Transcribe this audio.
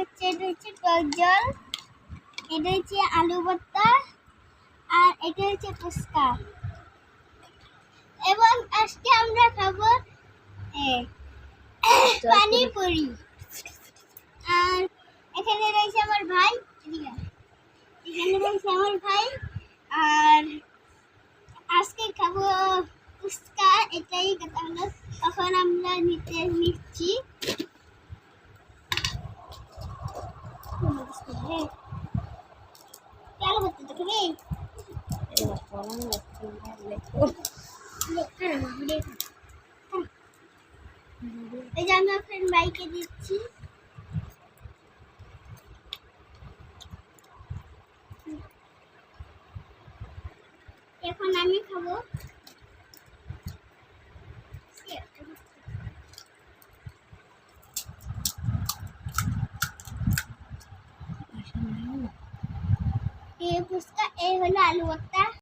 এটা হচ্ছে টক জল, এটা হচ্ছে আলু ভর্তা, আর এটা হচ্ছে ফুচকা। এবং আজকে আমরা খাবো পানিপুরি। আর এখানে রয়েছে আমার ভাই, এখানে রয়েছে আমার ভাই। আর আজকে খাবো ফুচকা, এটাই কথা হলো। তখন আমরা নিচ্ছি কেন করতে তো খাবি এই যে আমি আপনার বাইকে দিচ্ছি। এখন আমি খাবো। এই ফুচকা, এই হলো আলু ভর্তা।